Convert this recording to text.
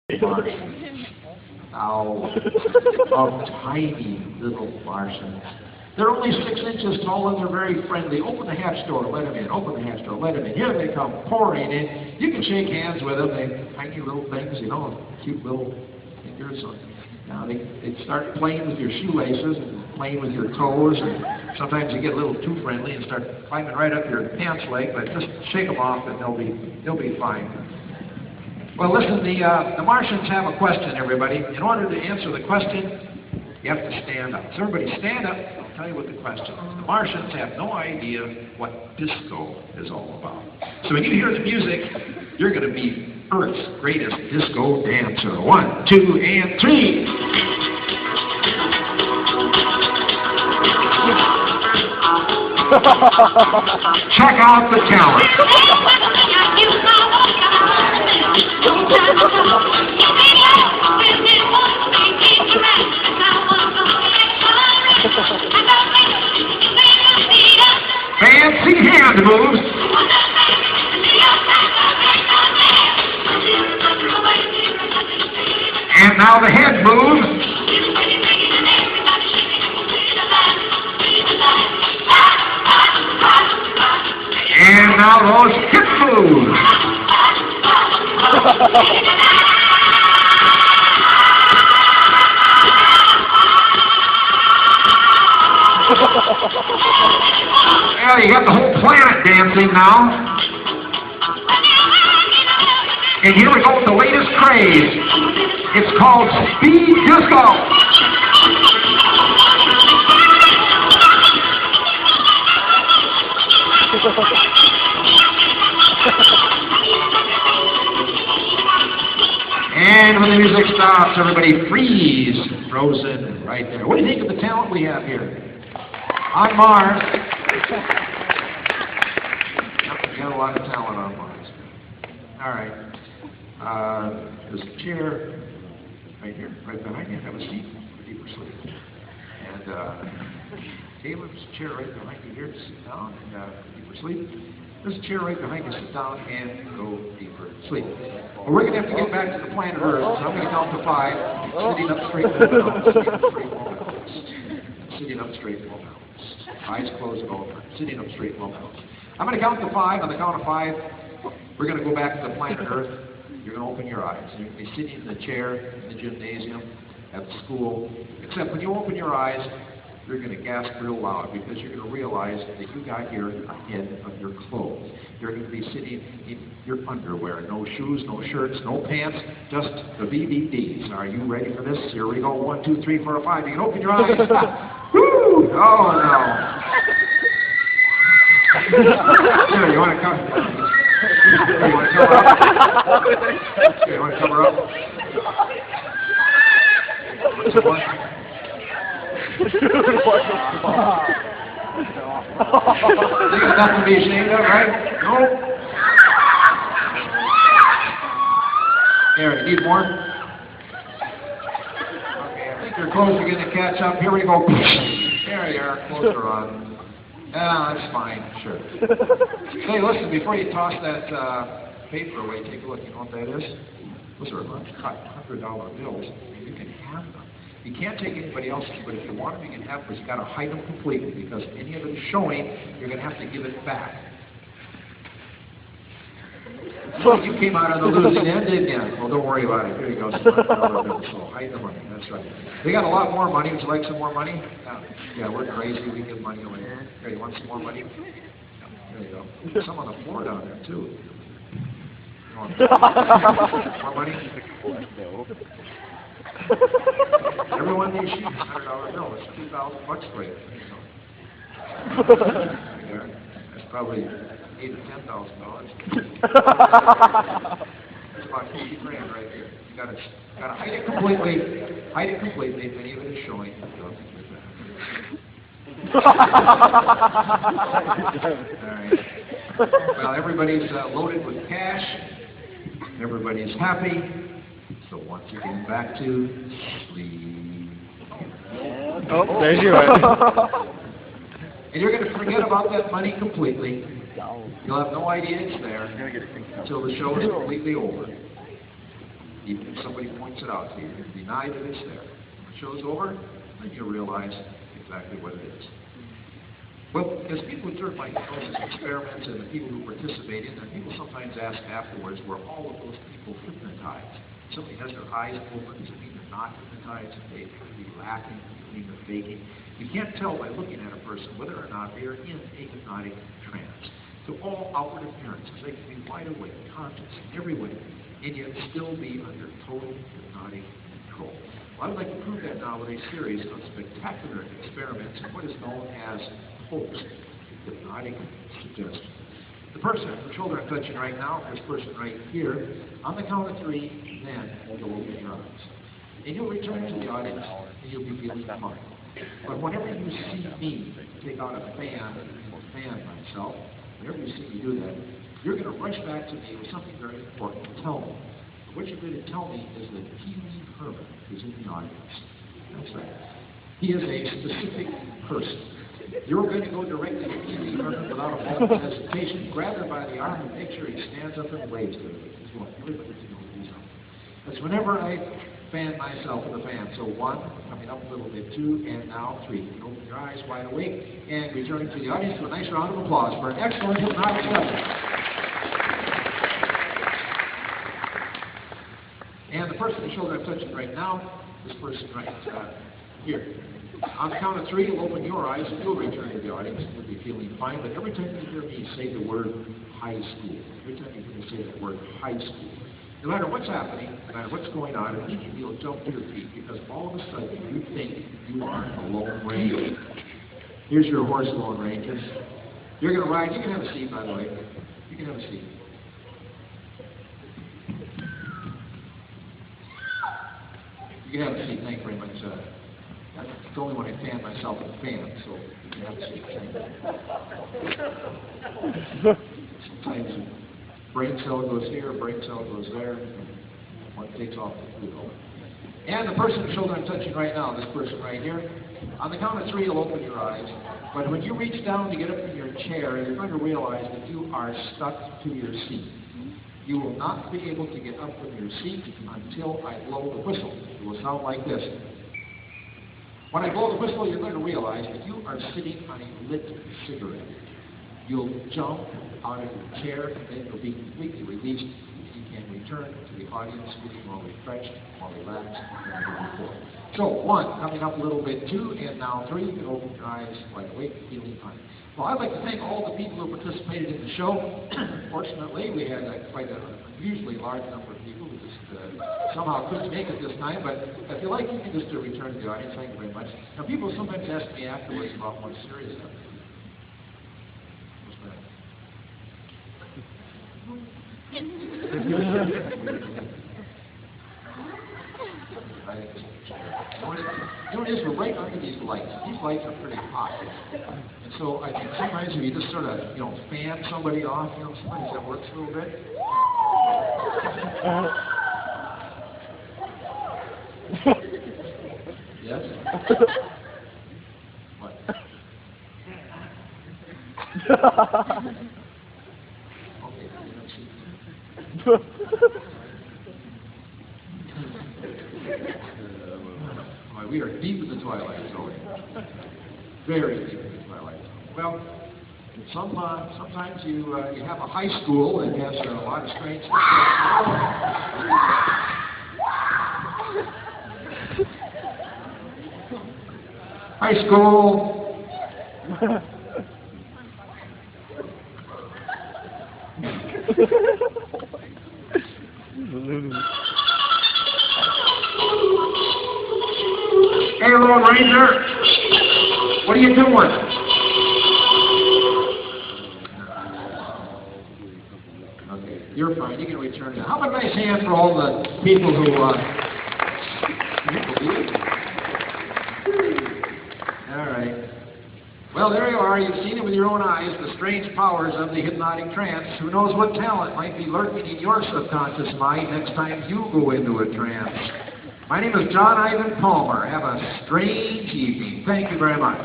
Now, of tiny little Martians. They're only 6 inches tall and they're very friendly. Open the hatch door, let them in. Open the hatch door, let them in. Here they come pouring in. You can shake hands with them. They tiny little things, you know, cute little fingers. So now they start playing with your shoelaces and playing with your toes. And sometimes you get a little too friendly and start climbing right up your pants leg. But just shake them off and they'll be fine. Well, listen, the Martians have a question, everybody. In order to answer the question, you have to stand up. So everybody stand up, I'll tell you what the question is. The Martians have no idea what disco is all about. So when you hear the music, you're going to be Earth's greatest disco dancer. 1, 2, and 3. Check out the talent. Fancy hand moves. And now the head moves. And now those hip moves. Yeah, you got the whole planet dancing now. And here we go with the latest craze. It's called speed disco. And when the music stops, everybody freeze, frozen right there. What do you think of the talent we have here? On Mars. We got a lot of talent on Mars. All right. There's a chair right here, right behind you. Have a seat for deeper sleep. And Caleb's chair right behind you here. Sit down and deeper sleep. There's a chair right behind you. Sit down and go deeper sleep. Well, we're going to have to get back to the planet Earth. So I'm going to count to 5. Sitting up straight. Sitting up straight. Eyes closed and open. Sitting up straight, low balance. I'm going to count to 5. On the count of 5, we're going to go back to the planet Earth. You're going to open your eyes. You're going to be sitting in the chair in the gymnasium at the school. Except when you open your eyes, you're going to gasp real loud because you're going to realize that you got here ahead of your clothes. You're going to be sitting in your underwear. No shoes, no shirts, no pants, just the BBDs. Are you ready for this? Here we go. 1, 2, 3, 4, 5. You can open your eyes. Woo! Oh, no. Here, you want to come? Here, you want to cover up? Here, you want to cover up? What's the one? You got nothing to be ashamed of, right? No? Here, you need more? Okay, I think your clothes are going to catch up. Here we go. There you are. Clothes are on. Ah, that's fine. Sure. Hey, listen, before you toss that paper away, take a look. You know what that is? Those are $100 bills. You can have them. You can't take anybody else's, but if you want them, you can have them, but you've got to hide them completely, because if any of it is showing, you're going to have to give it back. So you came out on the losing end, didn't you? Well, don't worry about it. Here you go. So hide the money. That's right. They got a lot more money. Would you like some more money? Yeah, we're crazy. We give money away. Here, you want some more money? There you go. There's some on the floor down there, too. More money? Everyone needs sheets, $100 bill. It's $2,000 for you. That's probably $8,000 to $10,000. That's about $50,000 right here. You got to hide it completely. Hide it completely. If any of it is showing, don't think All right. Well, everybody's loaded with cash. Everybody's happy. So once again, back to sleep. Oh, there's your one. And you're going to forget about that money completely. You'll have no idea it's there until the show is completely over. Even if somebody points it out to you, you deny that it's there. When the show's over, then you realize exactly what it is. Well, as people observe my hypnosis experiments and the people who participate in them, people sometimes ask afterwards, were all of those people hypnotized? Somebody has their eyes open, does it mean they're not hypnotized? They could be laughing, does it mean they're faking? You can't tell by looking at a person whether or not they are in a hypnotic trance. So all outward appearances, they can be wide awake, conscious in every way, and yet still be under total hypnotic control. Well, I'd like to prove that now with a series of spectacular experiments in what is known as hoax hypnotic suggestion. The person, the shoulder I'm touching right now, this person right here, on the count of 3, then you'll open your eyes. And you'll return to the audience, and you'll be feeling fine. But whenever you see me take out a fan or fan myself, whenever you see me do that, you're going to rush back to me with something very important to tell me. What you're going to tell me is that Pee-wee Herman is in the audience. That's right. He is a specific person. You're going to go directly to Pee-wee Herman without a moment's hesitation, grab her by the arm and make sure he stands up and waves to her. You want everybody to know he's up. That's whenever I fan myself with a fan. So 1, coming up a little bit, 2, and now 3. You can open your eyes wide awake and returning to the audience with a nice round of applause for an excellent hypnotic session. And the person whose shoulder I'm touching right now, this person right here. On the count of 3, you'll open your eyes and you'll return to the audience. You'll be feeling fine, but every time you hear me say the word high school, every time you hear me say that word high school, no matter what's happening, no matter what's going on, immediately you'll jump to your feet because all of a sudden you think you are a Lone Ranger. Here's your horse, Lone Ranger. You're going to ride. You can have a seat, by the way. You can have a seat. You can have a seat. Thank you very much. It's only when I fan myself with a fan, so you can have a seat. Sometimes a brain cell goes here, a brain cell goes there, and one takes off the fluid. And the person whose shoulder I'm touching right now, this person right here, on the count of 3, you'll open your eyes. But when you reach down to get up from your chair, you're going to realize that you are stuck to your seat. You will not be able to get up from your seat until I blow the whistle. It will sound like this. When I blow the whistle, you're going to realize that you are sitting on a lit cigarette. You'll jump out of your chair, and then you'll be completely released. You can return to the audience feeling more refreshed, more relaxed than ever before. So 1, coming up a little bit, 2, and now 3. You can open your eyes wide awake, feeling fine. Well, I'd like to thank all the people who participated in the show. Fortunately, we had quite an unusually large number of people who just somehow couldn't make it this time. But if you like, you can just return to the audience. Thank you very much. Now, people sometimes ask me afterwards about more serious stuff. You know what it is? We're right under these lights. These lights are pretty hot. And so I think sometimes if you just sort of, fan somebody off, sometimes that works a little bit. Yes? What? We are deep in the twilight zone. Very deep in the twilight zone. Well, sometimes you have a high school that has a lot of strange things. High school. Hey, Lone Ranger, what are you doing? Okay, you're fine. You can return now. How about a nice hand for all the people who, all right. Well, there you are. You've seen it with your own eyes, the strange powers of the hypnotic trance. Who knows what talent might be lurking in your subconscious mind next time you go into a trance. My name is John Ivan Palmer. Have a strange evening. Thank you very much.